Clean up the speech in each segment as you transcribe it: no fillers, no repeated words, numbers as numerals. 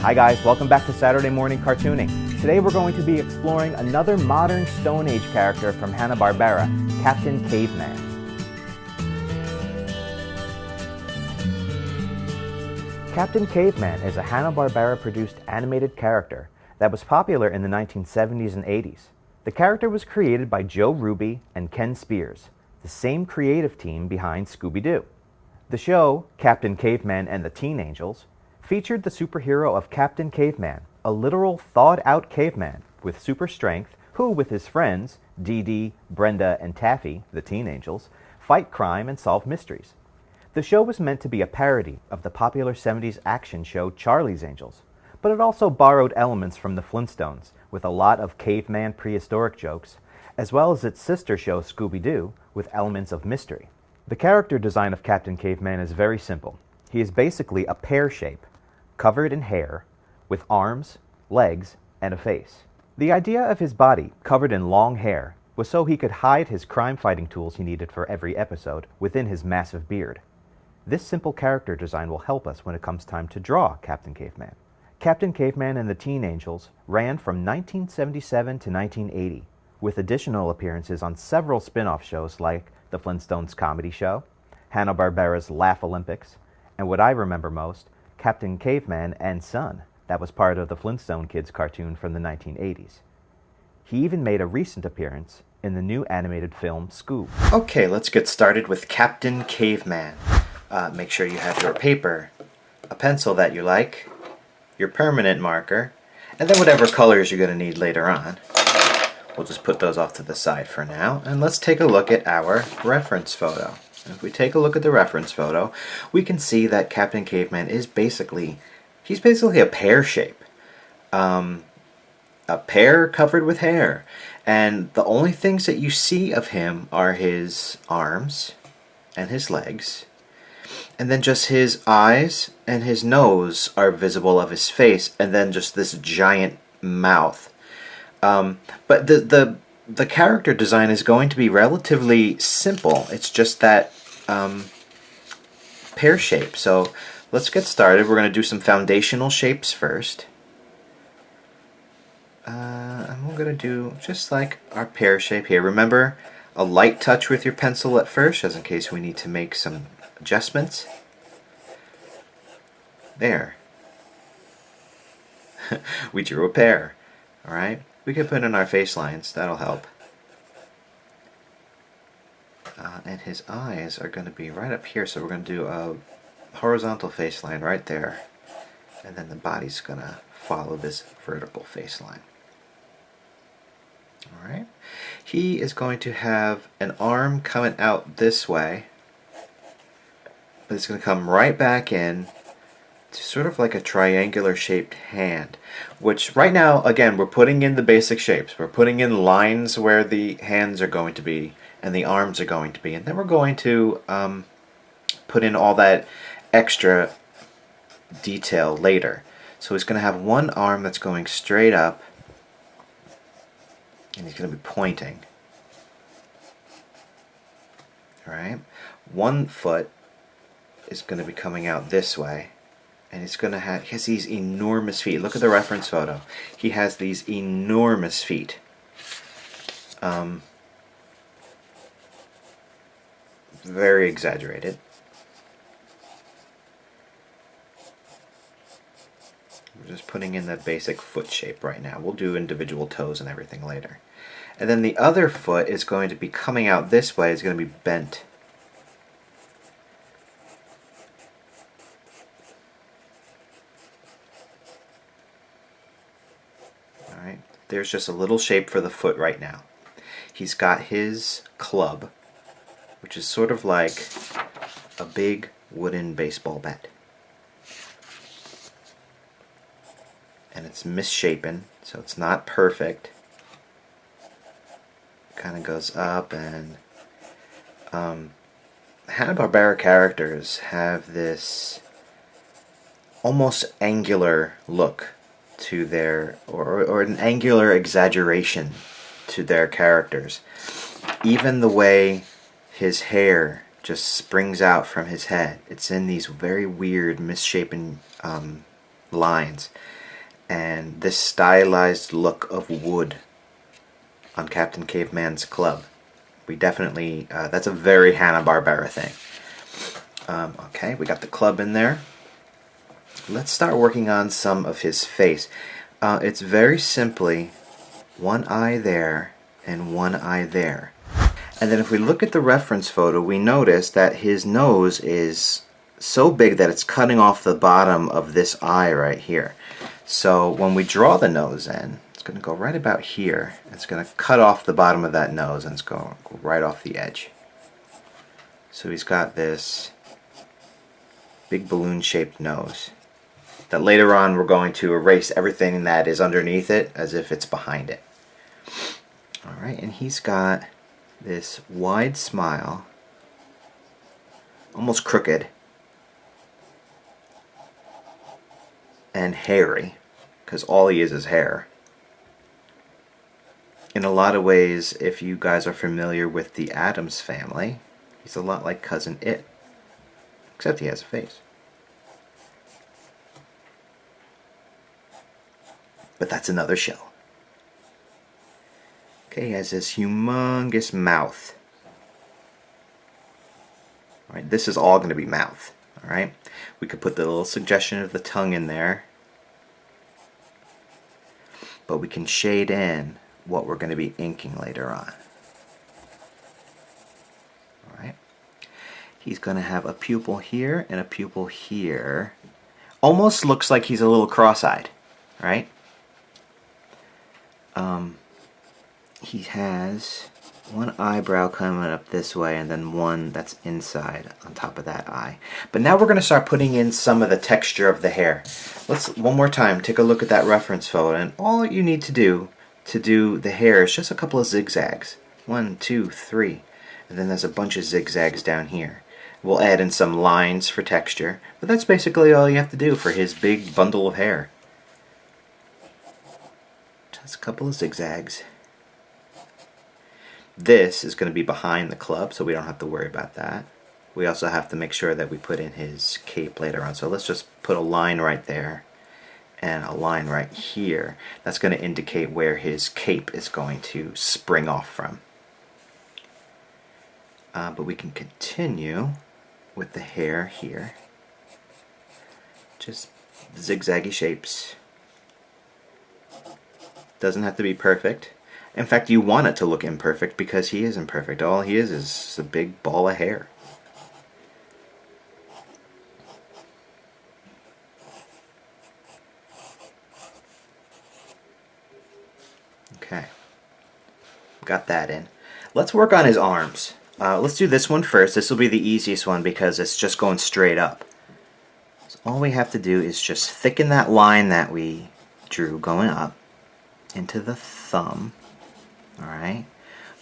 Hi guys, welcome back to Saturday Morning Cartooning. Today we're going to be exploring another modern Stone Age character from Hanna-Barbera, Captain Caveman. Captain Caveman is a Hanna-Barbera produced animated character that was popular in the 1970s and 80s. The character was created by Joe Ruby and Ken Spears, the same creative team behind Scooby-Doo. The show, Captain Caveman and the Teen Angels, featured the superhero of Captain Caveman, a literal thawed-out caveman with super strength who, with his friends, Dee Dee, Brenda, and Taffy, the Teen Angels, fight crime and solve mysteries. The show was meant to be a parody of the popular 70s action show Charlie's Angels, but it also borrowed elements from the Flintstones, with a lot of caveman prehistoric jokes, as well as its sister show Scooby-Doo, with elements of mystery. The character design of Captain Caveman is very simple. He is basically a pear shape, covered in hair, with arms, legs, and a face. The idea of his body, covered in long hair, was so he could hide his crime-fighting tools he needed for every episode within his massive beard. This simple character design will help us when it comes time to draw Captain Caveman. Captain Caveman and the Teen Angels ran from 1977 to 1980, with additional appearances on several spin-off shows like the Flintstones Comedy Show, Hanna-Barbera's Laugh Olympics, and what I remember most, Captain Caveman and Son, that was part of the Flintstone Kids cartoon from the 1980s. He even made a recent appearance in the new animated film Scoob. Okay, let's get started with Captain Caveman. Make sure you have your paper, a pencil that you like, your permanent marker, and then whatever colors you're going to need later on. We'll just put those off to the side for now, and let's take a look at our reference photo. If we take a look at the reference photo, we can see that Captain Caveman is basically a pear shape. A pear covered with hair. And the only things that you see of him are his arms and his legs. And then just his eyes and his nose are visible of his face. And then just this giant mouth. But the character design is going to be relatively simple. It's just that pear shape. So let's get started. We're going to do some foundational shapes first. And we're going to do just like our pear shape here. Remember, a light touch with your pencil at first, just in case we need to make some adjustments. There. We drew a pear. Alright? We can put in our face lines. That'll help. And his eyes are going to be right up here, so we're going to do a horizontal face line right there. And then the body's going to follow this vertical face line. Alright. He is going to have an arm coming out this way, but it's going to come right back in to sort of like a triangular shaped hand, which right now, again, we're putting in the basic shapes. We're putting in lines where the hands are going to be and the arms are going to be, and then we're going to put in all that extra detail later. So he's going to have one arm that's going straight up, and he's going to be pointing. Alright? One foot is going to be coming out this way, and he has these enormous feet. Look at the reference photo. He has these enormous feet. Very exaggerated. We're just putting in the basic foot shape right now. We'll do individual toes and everything later. And then the other foot is going to be coming out this way. It's going to be bent. Alright, there's just a little shape for the foot right now. He's got his club, which is sort of like a big wooden baseball bat. And it's misshapen, so it's not perfect. Kind of goes up, and Hanna-Barbera characters have this almost angular look to their, or an angular exaggeration to their characters. Even the way his hair just springs out from his head, it's in these very weird, misshapen lines and this stylized look of wood on Captain Caveman's club. We definitely, that's a very Hanna-Barbera thing. Okay, we got the club in there. Let's start working on some of his face. It's very simply one eye there and one eye there. And then if we look at the reference photo, we notice that his nose is so big that it's cutting off the bottom of this eye right here. So when we draw the nose in, it's going to go right about here. It's going to cut off the bottom of that nose and it's going to go right off the edge. So he's got this big balloon-shaped nose that later on we're going to erase everything that is underneath it as if it's behind it. Alright, and he's got this wide smile, almost crooked, and hairy, because all he is hair. In a lot of ways, if you guys are familiar with the Addams Family, he's a lot like Cousin It, except he has a face. But that's another show. Okay, he has this humongous mouth. Alright, this is all going to be mouth. Alright, we could put the little suggestion of the tongue in there, but we can shade in what we're going to be inking later on. Alright, he's going to have a pupil here and a pupil here. Almost looks like he's a little cross-eyed, right? He has one eyebrow coming up this way and then one that's inside on top of that eye. But now we're going to start putting in some of the texture of the hair. Let's one more time take a look at that reference photo, and all you need to do the hair is just a couple of zigzags. 1, 2, 3, and then there's a bunch of zigzags down here. We'll add in some lines for texture, but that's basically all you have to do for his big bundle of hair. Just a couple of zigzags. This is going to be behind the club, so we don't have to worry about that. We also have to make sure that we put in his cape later on. So let's just put a line right there and a line right here. That's going to indicate where his cape is going to spring off from. But we can continue with the hair here. Just zigzaggy shapes. Doesn't have to be perfect. In fact, you want it to look imperfect because he is imperfect. All he is a big ball of hair. Okay, got that in. Let's work on his arms. Let's do this one first. This will be the easiest one because it's just going straight up. So all we have to do is just thicken that line that we drew going up into the thumb. Alright,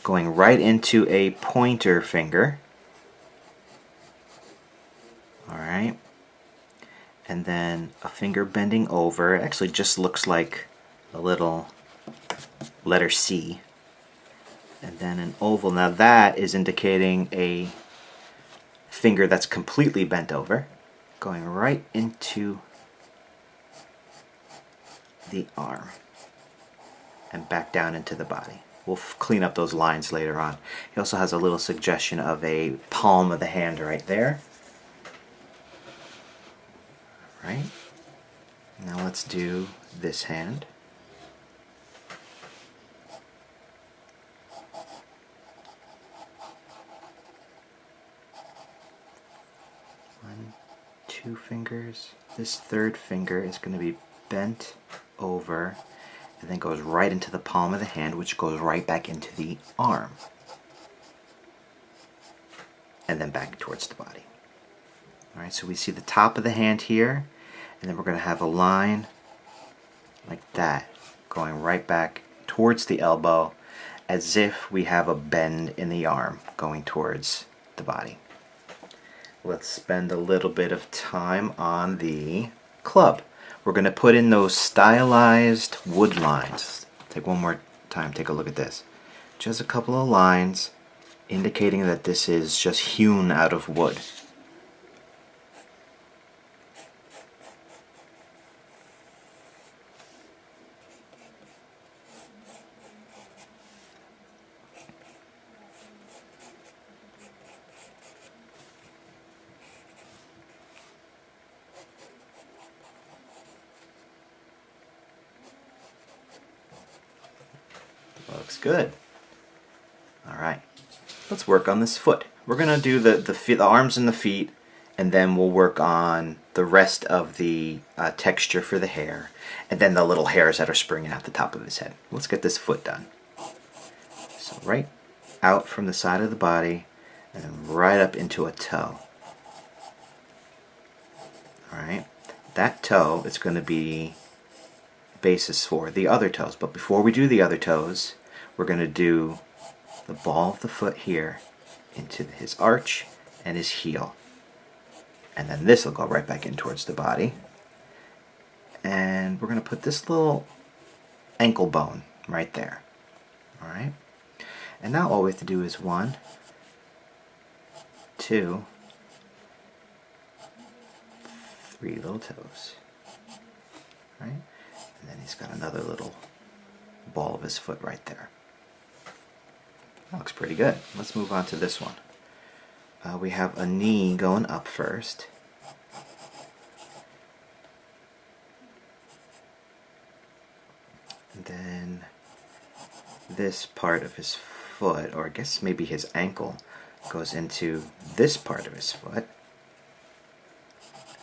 going right into a pointer finger. Alright, and then a finger bending over. It actually just looks like a little letter C. And then an oval. Now that is indicating a finger that's completely bent over, going right into the arm and back down into the body. We'll clean up those lines later on. He also has a little suggestion of a palm of the hand right there. Right. Now let's do this hand. One, two fingers. This third finger is going to be bent over and then goes right into the palm of the hand, which goes right back into the arm. And then back towards the body. Alright, so we see the top of the hand here, and then we're going to have a line like that, going right back towards the elbow, as if we have a bend in the arm going towards the body. Let's spend a little bit of time on the club. We're going to put in those stylized wood lines. Take one more time, take a look at this. Just a couple of lines indicating that this is just hewn out of wood. Looks good. Alright, let's work on this foot. We're going to do the arms and the feet, and then we'll work on the rest of the texture for the hair, and then the little hairs that are springing out the top of his head. Let's get this foot done. So right out from the side of the body, and then right up into a toe. Alright, that toe is going to be basis for the other toes. But before we do the other toes, we're going to do the ball of the foot here into his arch and his heel. And then this will go right back in towards the body. And we're going to put this little ankle bone right there. Alright? And now all we have to do is 1, 2, 3 little toes. Right? And then he's got another little ball of his foot right there. That looks pretty good. Let's move on to this one. We have a knee going up first. And then this part of his foot, or I guess maybe his ankle, goes into this part of his foot.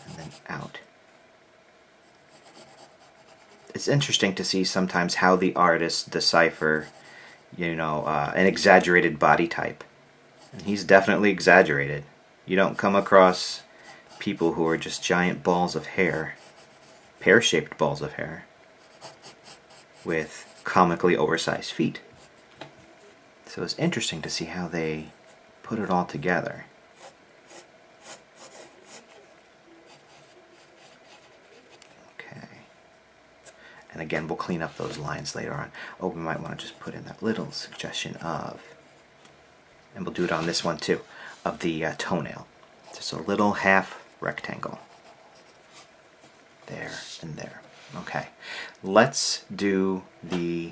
And then out. It's interesting to see sometimes how the artists decipher, an exaggerated body type. And he's definitely exaggerated. You don't come across people who are just giant balls of hair, pear-shaped balls of hair, with comically oversized feet. So it's interesting to see how they put it all together. Okay. And again, we'll clean up those lines later on. Oh, we might want to just put in that little suggestion of, and we'll do it on this one too, of the toenail. Just a little half rectangle. There and there. Okay. Let's do the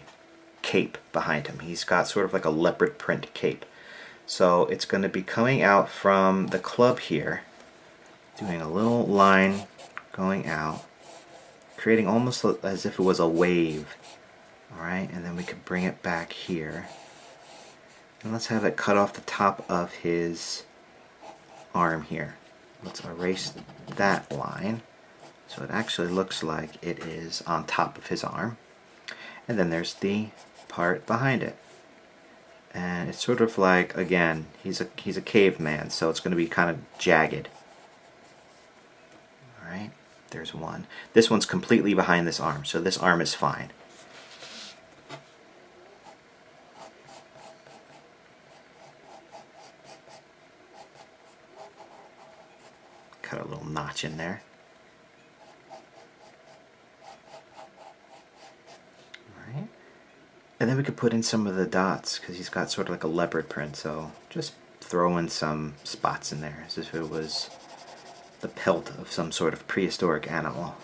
cape behind him. He's got sort of like a leopard print cape. So it's going to be coming out from the club here, doing a little line going out, creating almost as if it was a wave. Alright, and then we could bring it back here. And let's have it cut off the top of his arm here. Let's erase that line so it actually looks like it is on top of his arm. And then there's the part behind it. And it's sort of like, again, he's a caveman, so it's going to be kind of jagged. Alright, there's one. This one's completely behind this arm, so this arm is fine. Cut a little notch in there. Alright. And then we could put in some of the dots, because he's got sort of like a leopard print, so just throw in some spots in there, as if it was the pelt of some sort of prehistoric animal.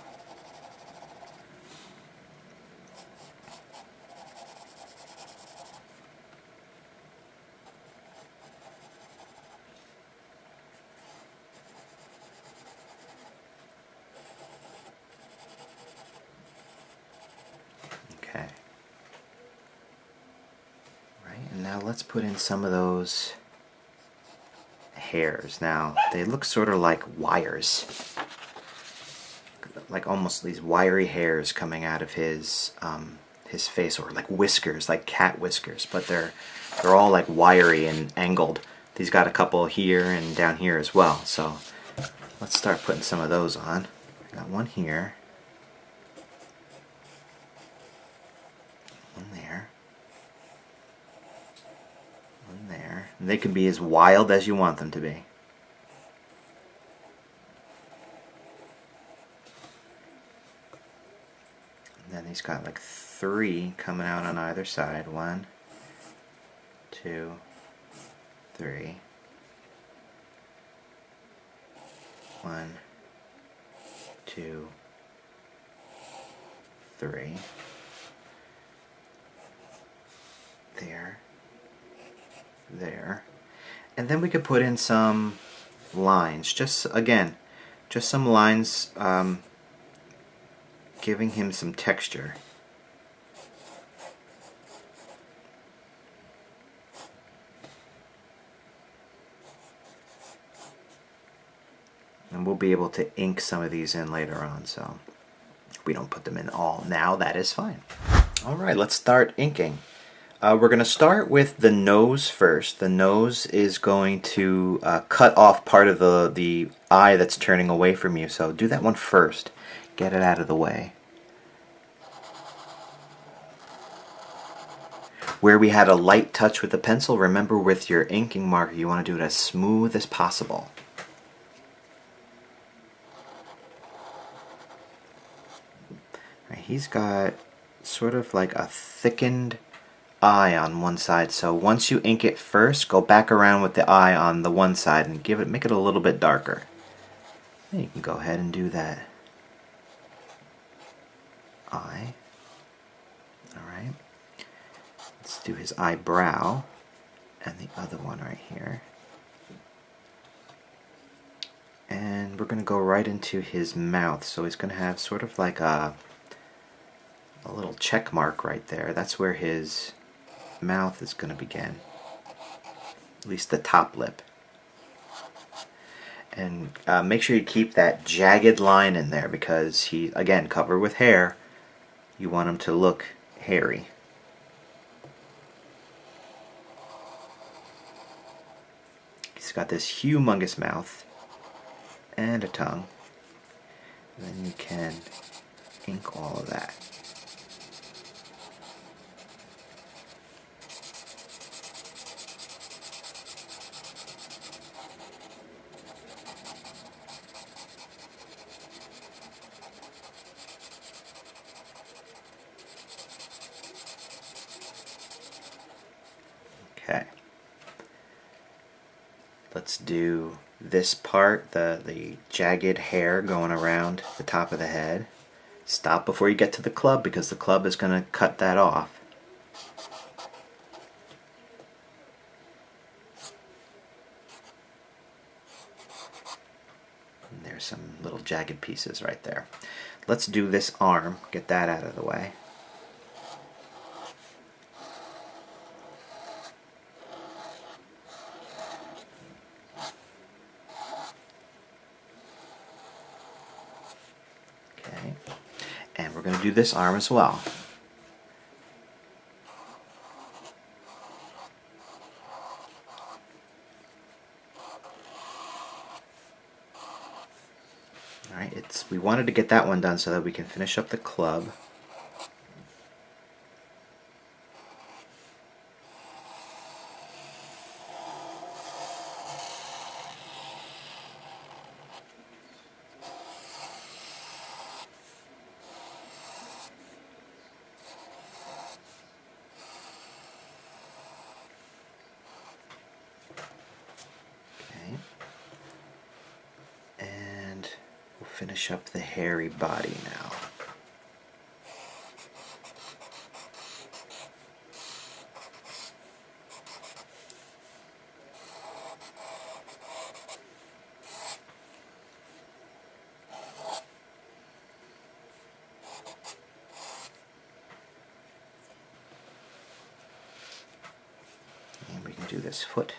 Okay. Right, and now let's put in some of those hairs. Now, they look sort of like wires. Like almost these wiry hairs coming out of his face, or like whiskers, like cat whiskers, but they're all like wiry and angled. He's got a couple here and down here as well. So let's start putting some of those on. I got one here. One there. One there. And they can be as wild as you want them to be. And then he's got like 3 coming out on either side. 1, 2, 3. 1, 2, 3. There. And then we could put in some lines. Just, again, just some lines giving him some texture. And we'll be able to ink some of these in later on, so if we don't put them in all now, that is fine. All right, let's start inking. We're going to start with the nose first. The nose is going to cut off part of the eye that's turning away from you, so do that one first. Get it out of the way. Where we had a light touch with the pencil, remember with your inking marker you want to do it as smooth as possible. Right, he's got sort of like a thickened eye on one side, so once you ink it first, go back around with the eye on the one side and make it a little bit darker. And you can go ahead and do that eye. Alright. Let's do his eyebrow and the other one right here. And we're going to go right into his mouth, so he's going to have sort of like a little check mark right there. That's where his mouth is going to begin, at least the top lip. And make sure you keep that jagged line in there because he, again, covered with hair, you want him to look hairy. He's got this humongous mouth and a tongue. And then you can ink all of that. Okay. Let's do this part, the jagged hair going around the top of the head. Stop before you get to the club because the club is going to cut that off. And there's some little jagged pieces right there. Let's do this arm, get that out of the way. Okay. And we're going to do this arm as well. Alright, we wanted to get that one done so that we can finish up the club. Finish up the hairy body now. And we can do this foot.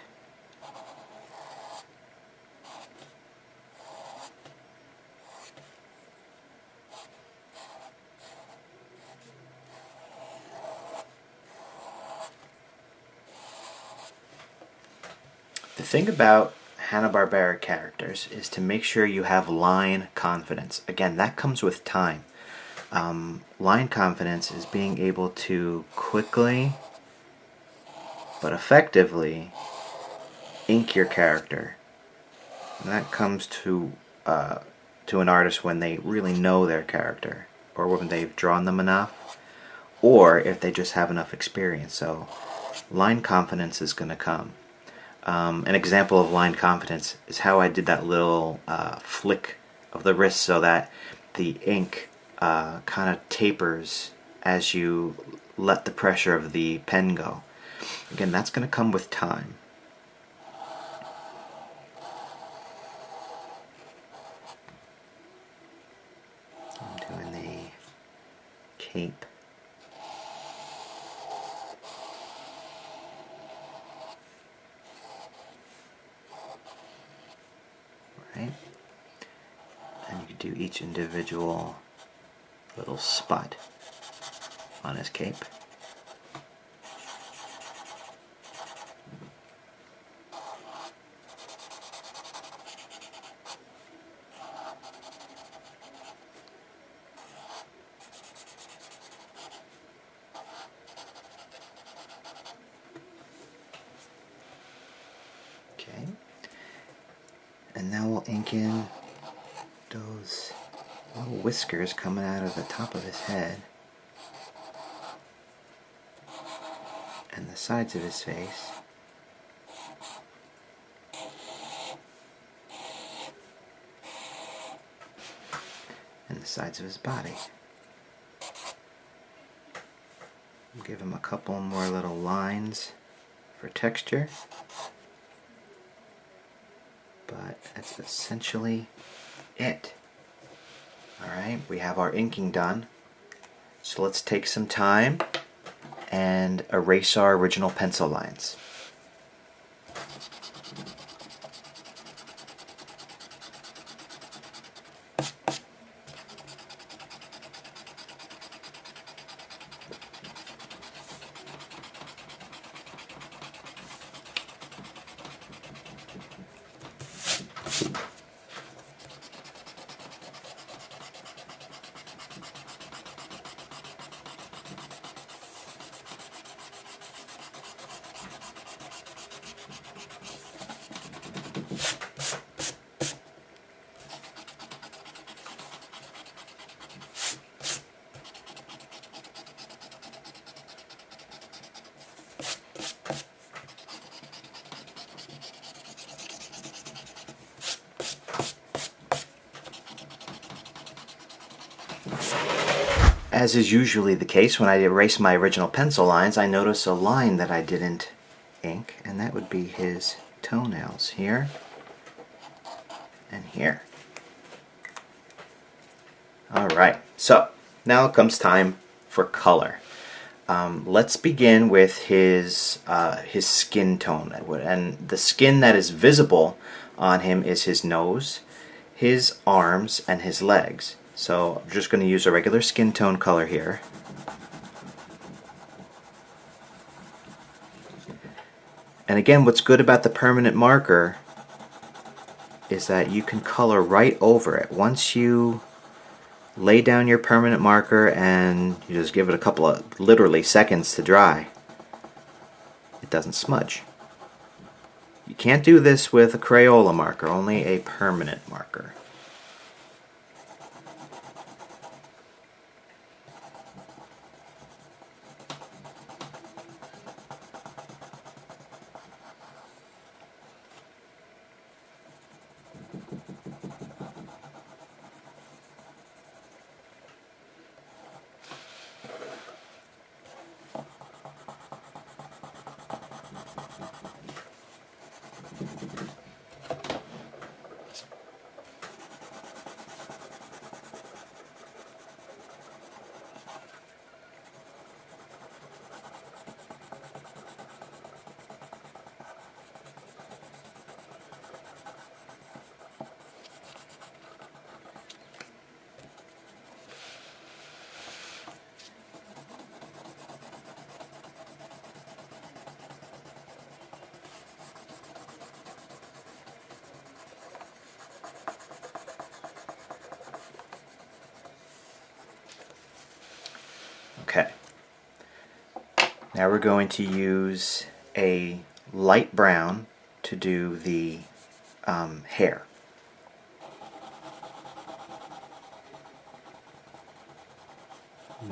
The thing about Hanna-Barbera characters is to make sure you have line confidence. Again, that comes with time. Line confidence is being able to quickly but effectively ink your character. And that comes to an artist when they really know their character, or when they've drawn them enough, or if they just have enough experience. So line confidence is going to come. An example of line confidence is how I did that little flick of the wrist so that the ink kind of tapers as you let the pressure of the pen go. Again, that's going to come with time. I'm doing the cape. Right. you could do each individual little spot on his cape. Okay, and now we'll ink in those little whiskers coming out of the top of his head and the sides of his face. And the sides of his body. Give him a couple more little lines for texture. But that's essentially it. Alright, we have our inking done. So let's take some time and erase our original pencil lines. As is usually the case, when I erase my original pencil lines, I notice a line that I didn't ink, and that would be his toenails here and here. Alright, so now it comes time for color. Let's begin with his skin tone, and the skin that is visible on him is his nose, his arms, and his legs. So I'm just going to use a regular skin tone color here. And again, what's good about the permanent marker is that you can color right over it. Once you lay down your permanent marker and you just give it a couple of literally seconds to dry, it doesn't smudge. You can't do this with a Crayola marker, only a permanent marker. Okay, now we're going to use a light brown to do the hair.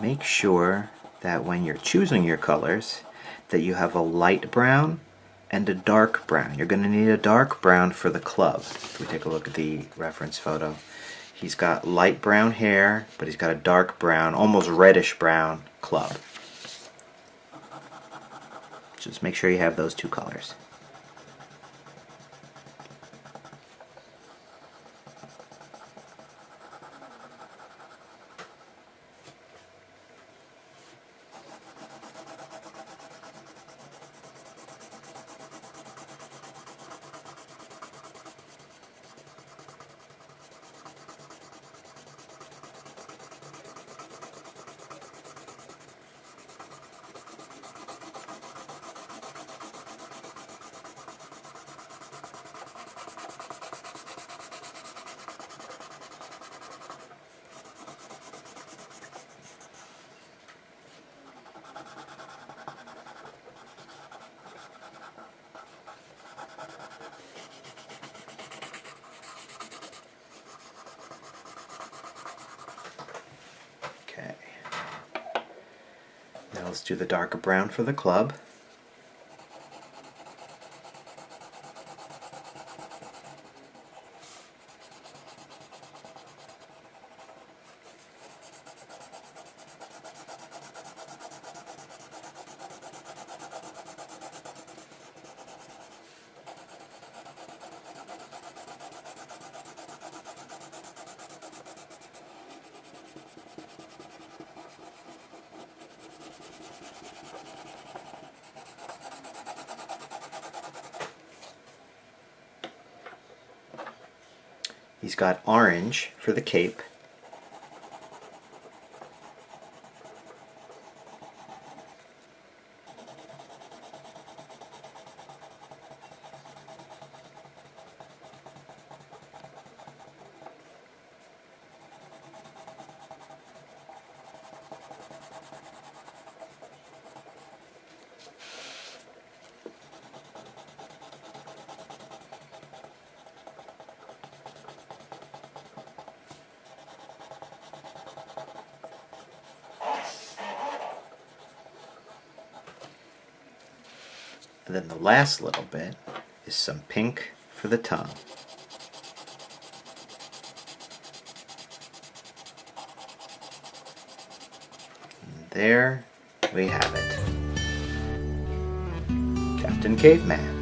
Make sure that when you're choosing your colors that you have a light brown and a dark brown. You're going to need a dark brown for the club. If we take a look at the reference photo, he's got light brown hair, but he's got a dark brown, almost reddish brown club. Just make sure you have those two colors. Let's do the darker brown for the club. He's got orange for the cape. And then the last little bit is some pink for the tongue. And there we have it. Captain Caveman.